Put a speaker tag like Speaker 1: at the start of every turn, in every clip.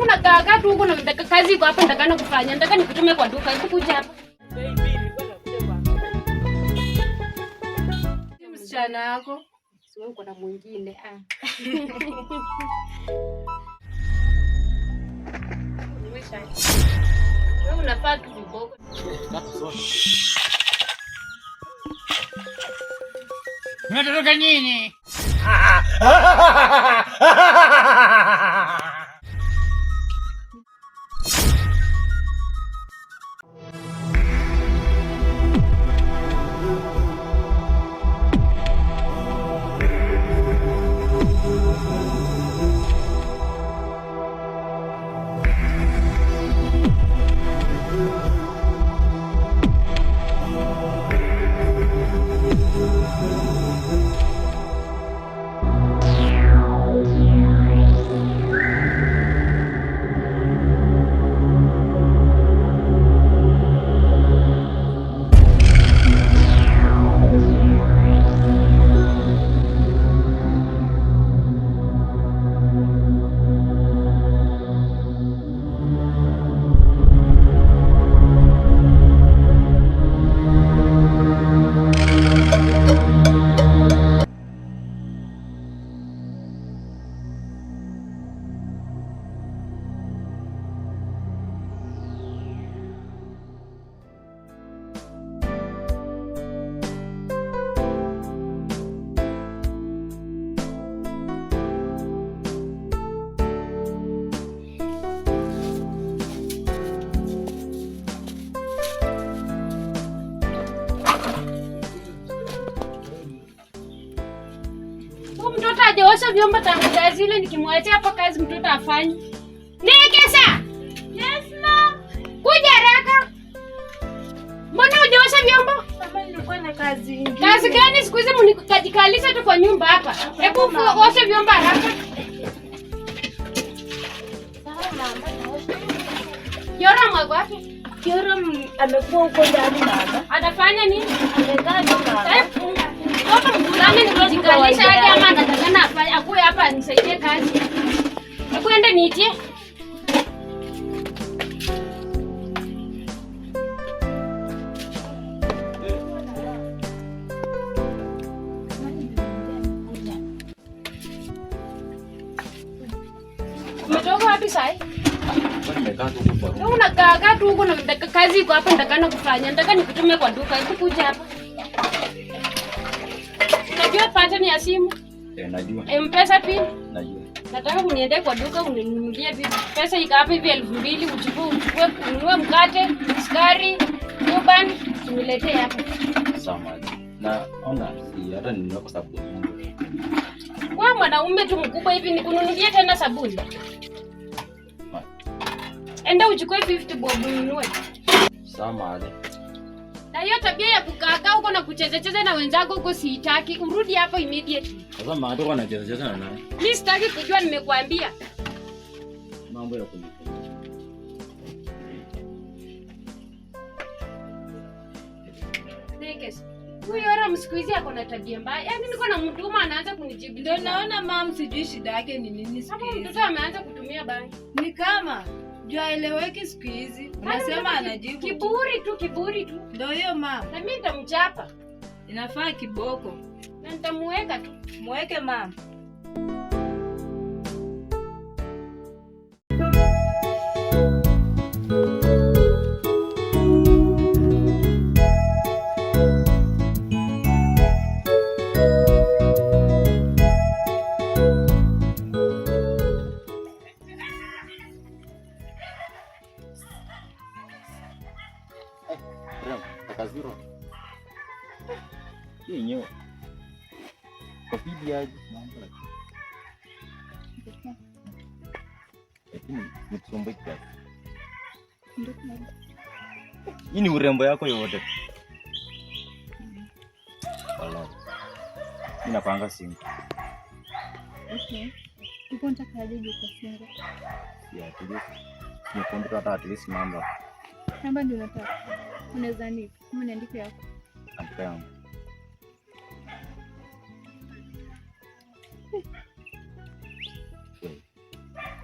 Speaker 1: Wewe unakaa tu huko na unataka kazi iko hapa nataka kufanya. Nataka nikutume kwa duka. Hebu kuja hapa. Msichana wako. Sio uko na mwingine. Wewe unafaa tu viboko.
Speaker 2: Unataka nini?
Speaker 1: Mtoto hajaosha vyombo tangu kazi ile nikimwachia hapa kazi mtoto afanye. Nikesa! Yes ma. Kuja haraka. Mbona hujaosha vyombo?
Speaker 3: Mama nilikuwa na kazi nyingi.
Speaker 1: Kazi gani siku hizi mnikajikalisha tu kwa nyumba hapa? Hebu osha vyombo haraka.
Speaker 3: Sawa mama, naosha.
Speaker 1: Kiora mwago wake.
Speaker 3: Kiora amekuwa huko ndani mama.
Speaker 1: Atafanya nini?
Speaker 3: Amekaa tu mama.
Speaker 1: Hapa mvulana nikijikalisha hadi ama anatakana afanye akue hapa nisaidie kazi. Hebu ende niitie. Umetoka wapi sasa? Wewe unakaa tu huko na unataka kazi iko hapa nataka kufanya. Nataka nikutume kwa duka. Hebu kuja hapa. Unajua pattern ya simu?
Speaker 2: Najua.
Speaker 1: M-Pesa pin?
Speaker 2: Najua.
Speaker 1: Nataka uniende kwa duka uninunulie pesa iko hapa hivi 2000 uchukue ununue mkate, sukari, uban, uniletee hapa.
Speaker 2: Sawa. Na ona si hata ninunue kwa sababu yangu.
Speaker 1: Wewe mwanaume tu mkubwa hivi nikununulie tena sabuni? Enda uchukue 50 bob ununue.
Speaker 2: Sawa.
Speaker 1: Na hiyo tabia ya kukaa huko na kucheza na wenzako huko siitaki. Urudi hapa immediately.
Speaker 2: Sasa maana uko anacheza na nani?
Speaker 1: Mimi sitaki kujua, nimekuambia.
Speaker 2: Mambo ya kunifanya.
Speaker 1: Nekes. Huyu ora msikuizi yako na tabia mbaya. Yaani niko na mtuma anaanza kunijibu.
Speaker 3: Ndio naona mama sijui shida yake ni nini siku
Speaker 1: Hapo
Speaker 3: hizi.
Speaker 1: mtoto ameanza kutumia bangi.
Speaker 3: Ni kama jua eleweki siku hizi. Unasema anajibu.
Speaker 1: Kiburi tu.
Speaker 3: Ndio hiyo mama.
Speaker 1: Na mimi nitamchapa.
Speaker 3: Inafaa kiboko.
Speaker 1: Na nitamuweka tu.
Speaker 3: Mweke mama.
Speaker 2: Zero. Yenyewe. Kwa bibi aje mambo yake. Lakini nitusombe kiasi. Hii ni urembo yako yote. Wala. Mimi napanga simu.
Speaker 4: Okay. Uko unataka aje kwa simu?
Speaker 2: Ya, tulize. Nikombe hata at least namba.
Speaker 4: Namba ndio nataka. Unaweza nipa. Mimi niandike yako.
Speaker 2: Andika yangu.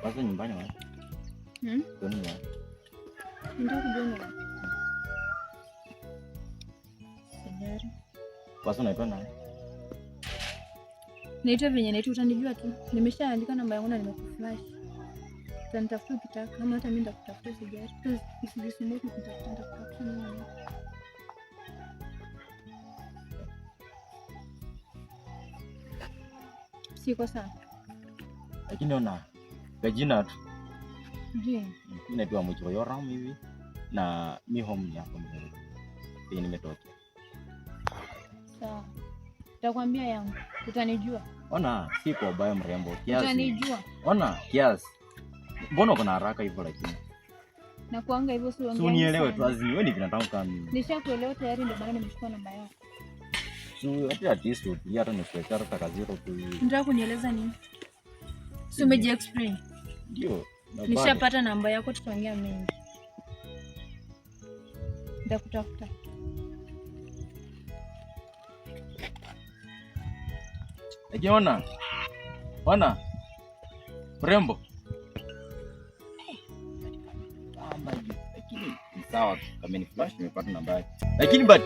Speaker 2: Sasa nyumbani wapi? Dunia.
Speaker 4: Ndio kujua. Sijari.
Speaker 2: Kwa unaitwa nani?
Speaker 4: Naitwa venye naitwa utanijua tu. Nimeshaandika namba yangu na nimekuflash. Utanitafuta ukitaka kama hata mimi nitakutafuta sijari. Usijisumbue kutafuta nini. Siko sawa.
Speaker 2: Lakini ona gajina tu.
Speaker 4: Je,
Speaker 2: mimi naitwa Muchoyoram hivi na mi home yako mimi. Pia nimetoka.
Speaker 4: Sawa. Nitakwambia yangu. Utanijua.
Speaker 2: Ona si kwa baya mrembo kiasi.
Speaker 4: Utanijua.
Speaker 2: Ona kiasi. Mbona uko na haraka hivyo lakini?
Speaker 4: Na kuanga hivyo sio ongea.
Speaker 2: Unielewe tu azini wewe ni binadamu kama mimi.
Speaker 4: Nishakuelewa tayari ndio maana nimechukua namba yako.
Speaker 2: So at least hata nikuwekea taka zero tu.
Speaker 4: Unataka kunieleza nini? Si umeji explain.
Speaker 2: Ndio.
Speaker 4: Nishapata namba yako tutaongea mengi. Nitakutafuta.
Speaker 2: Lakini ona mrembo. Lakini sawa kama ni flash nimepata namba yake. Lakini but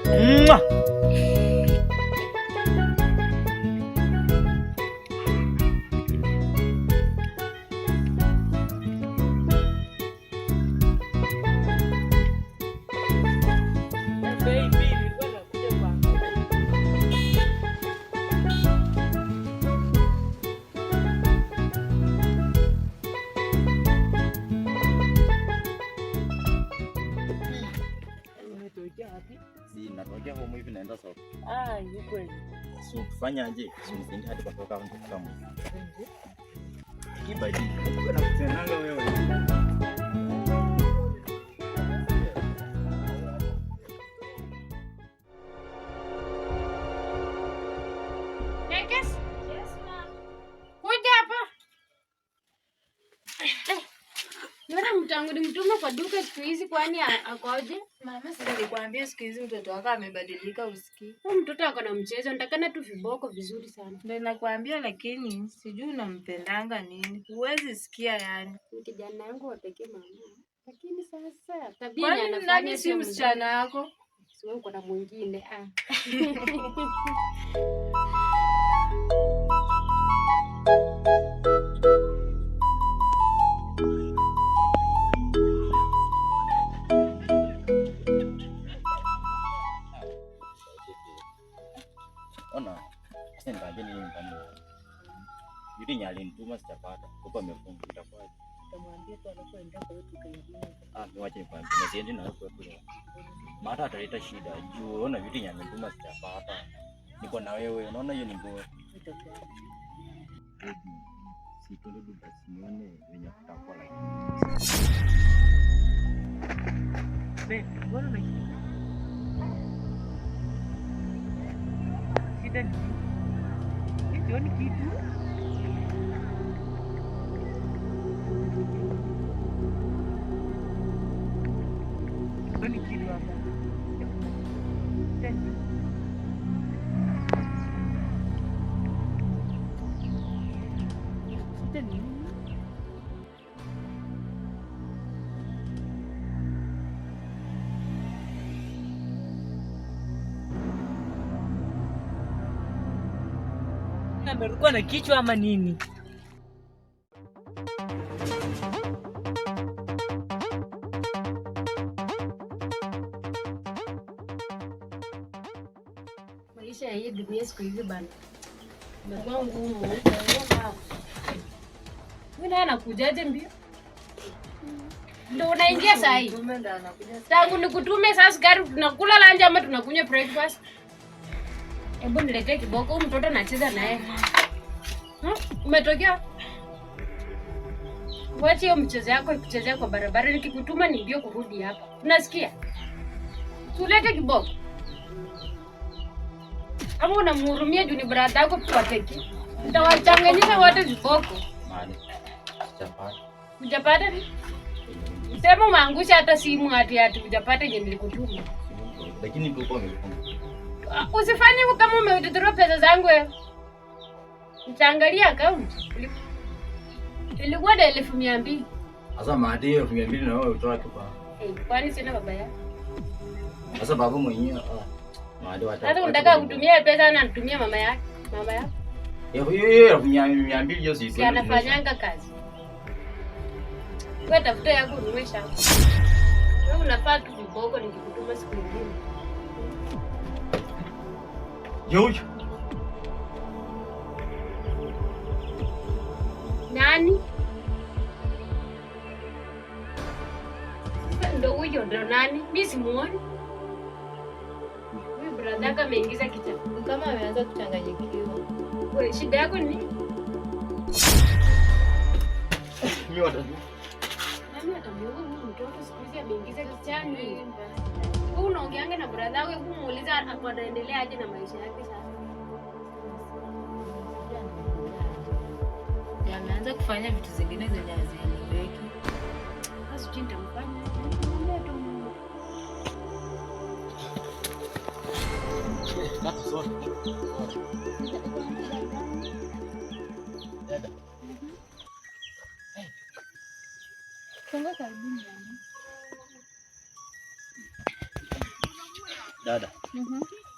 Speaker 2: natokea huko hivi naenda soko.
Speaker 3: Ni kweli.
Speaker 2: So kufanyaje? So nisende hadi kwa toka hapo kama. Kibadi. Kuna kutenanga wewe.
Speaker 1: Nekes? Yes, ma'am. Kuja hapa. Mbona mtangu nimtume kwa duka siku hizi kwani akoje?
Speaker 3: Mama, sasa nilikwambia siku hizi mtoto wako amebadilika usikii.
Speaker 1: Huyu mtoto ako na mchezo, nitakana tu viboko vizuri sana.
Speaker 3: Ndio nakwambia, lakini sijui unampendanga nini. Huwezi sikia yani.
Speaker 1: Ni kijana wangu wa pekee mama. Lakini sasa tabia anafanya
Speaker 3: nani si msichana wako?
Speaker 1: Sio uko na mwingine
Speaker 2: Ona, sasa ngaje nini ndani? Yudi nyali ntuma sitapata. Huko amefunga itakuwa.
Speaker 3: Nitamwambia tu anapoenda kwa wetu kaingine.
Speaker 2: Niwache nikwambie nisiende na huko kule. Mata ataleta shida. Juu ona yudi nyali ntuma sitapata. Niko na wewe. Unaona hiyo ni bora. Si tulibu basi nione wenye kutakuwa lakini.
Speaker 3: Mbona unashika? Shida ni hiyo ni kitu. Ni kitu hapa. Amerukwa na kichwa ama nini?
Speaker 1: Maisha ya hii dunia siku hizi bana. Imekuwa ngumu. Wewe anakujaje mbio? Ndio unaingia saa hii. Tangu nikutume sasa gari tunakula lunch ama tunakunywa breakfast. Hebu niletee kiboko, huyu mtoto anacheza naye. Umetokea? Wacha hiyo mchezo yako ikuchezea kwa barabara, nikikutuma ni ndio kurudi hapa. Unasikia? Tulete kiboko. Ama unamhurumia juu ni brada yako kwa pekee. Nitawachanganyisha wote viboko.
Speaker 2: Mali. Sitapata.
Speaker 1: Hujapata ni? Sema umeangusha hata simu hati hujapata yenye nilikutuma.
Speaker 2: Lakini ndio amefunga.
Speaker 1: Usifanye kama umeutoa pesa zangu wewe. Nitaangalia account. Ilikuwa 200,000.
Speaker 2: Sasa maadhi 200 na wewe utoa kipa.
Speaker 1: Kwani sina baba yako?
Speaker 2: Sasa baba mwenyewe maadhi wata.
Speaker 1: Sasa unataka kutumia pesa na nitumie mama yake? Mama yako?
Speaker 2: Hiyo 200 hiyo si.
Speaker 1: Si anafanyanga kazi. Wewe tafuta yako ununue shamba. Wewe unafaa tu viboko nikikutuma siku nyingine.
Speaker 2: Jojo.
Speaker 1: Nani? Ndio huyo ndio nani? Mimi simuoni. Huyu brother yako ameingiza kitu.
Speaker 4: Kama ameanza kuchanganyikiwa.
Speaker 1: Wewe shida yako ni?
Speaker 2: Mimi watajua.
Speaker 1: Nani atamjua huyu mtoto siku hizi ameingiza kichani? Wewe unaongeanga na brother yako kumuuliza ataendelea aje na maisha yake sasa?
Speaker 3: Ameanza kufanya vitu zingine zenye hazieleweki.
Speaker 1: Sasa sijui nitamfanya.
Speaker 2: Dada.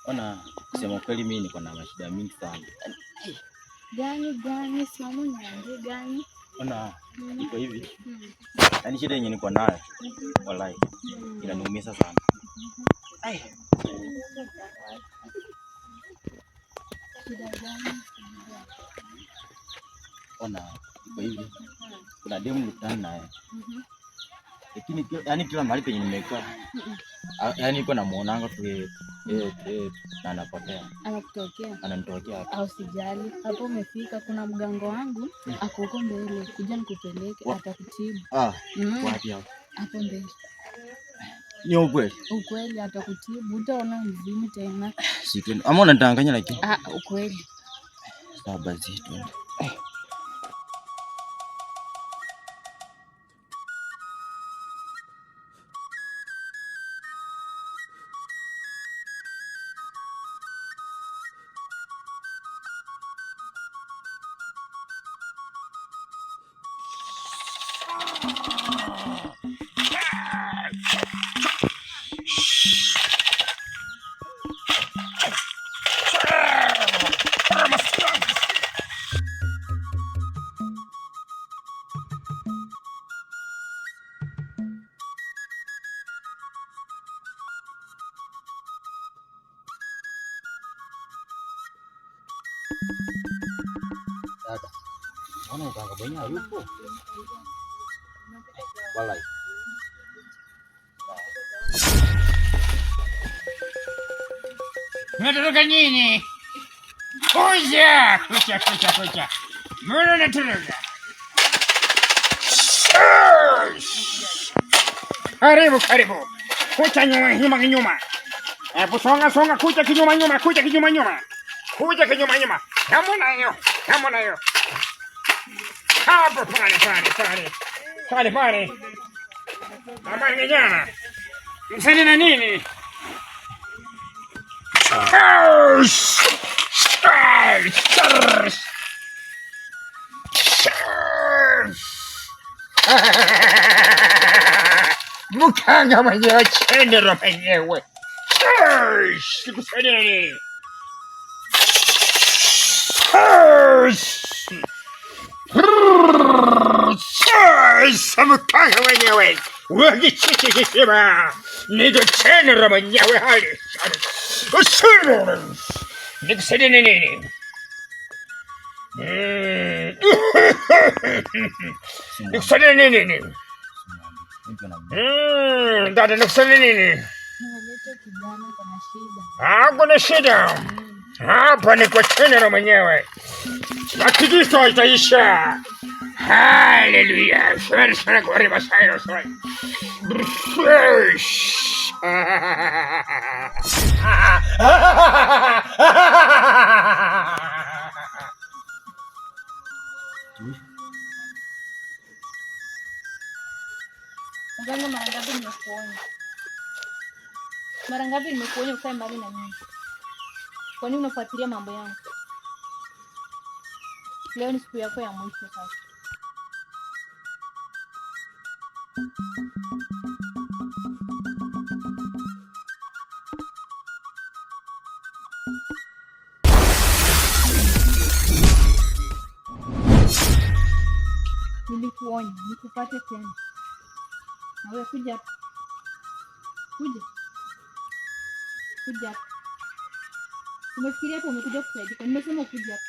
Speaker 2: Ona kusema kweli mimi niko na mashida mingi sana.
Speaker 4: Gani simamu niambie gani?
Speaker 2: Ona iko hivi. Yaani shida yenyewe niko nayo. Wallahi. Inaniumiza sana. Ona iko hivi. Kuna demu nilikutana naye. Lakini yaani kila mahali penye nimekaa. Yaani iko namuonanga tu na anapotea.
Speaker 4: Anakutokea.
Speaker 2: Ananitokea.
Speaker 4: Au sijali. Hapo umefika, kuna mganga wangu ako huko mbele. Kuja nikupeleke atakutibu.
Speaker 2: Wapi hapo?
Speaker 4: Hapo mbele.
Speaker 2: Ni ukweli?
Speaker 4: Ukweli atakutibu. Utaona mzimu tena.
Speaker 2: Sikeni. Ama unanidanganya lakini.
Speaker 4: Ukweli.
Speaker 2: Sawa basi twende. Dada, mbona mganga mwenyewe hayupo? Wallahi.
Speaker 5: Unatoroka nini? Kuja! Mbona unatoroka? Karibu. Kuja nyuma. Hebu songa, kuja kinyuma nyuma. Hamuna hiyo. Hapo pale. Habari jana. Msani na nini? Mkanga mwenyewe chendero mwenyewe. Sikusaidia nini? Mkanga mwenyewe. Wakichikishima. Ndio chendero mwenyewe hali. Nikusaidia nini? Nikusaidia nini? Dada nikusaidia nini?
Speaker 4: Nimeleta kijana kuna shida.
Speaker 5: Kuna shida. Hapa ni kwa chendero mwenyewe. Akijiso itaisha. Hallelujah. Sana kwa riba sayo.
Speaker 4: Mganga, mara ngapi nimekuonya ukae mbali na mimi? Kwa nini unafuatilia mambo yangu? Leo ni siku yako ya mwisho sasa. Nilikuonya nikupate tena. Na wewe kuja hapa. Kuja. Kuja hapa. Umefikiria hapo umekuja kusaidika. Nimesema kuja hapa.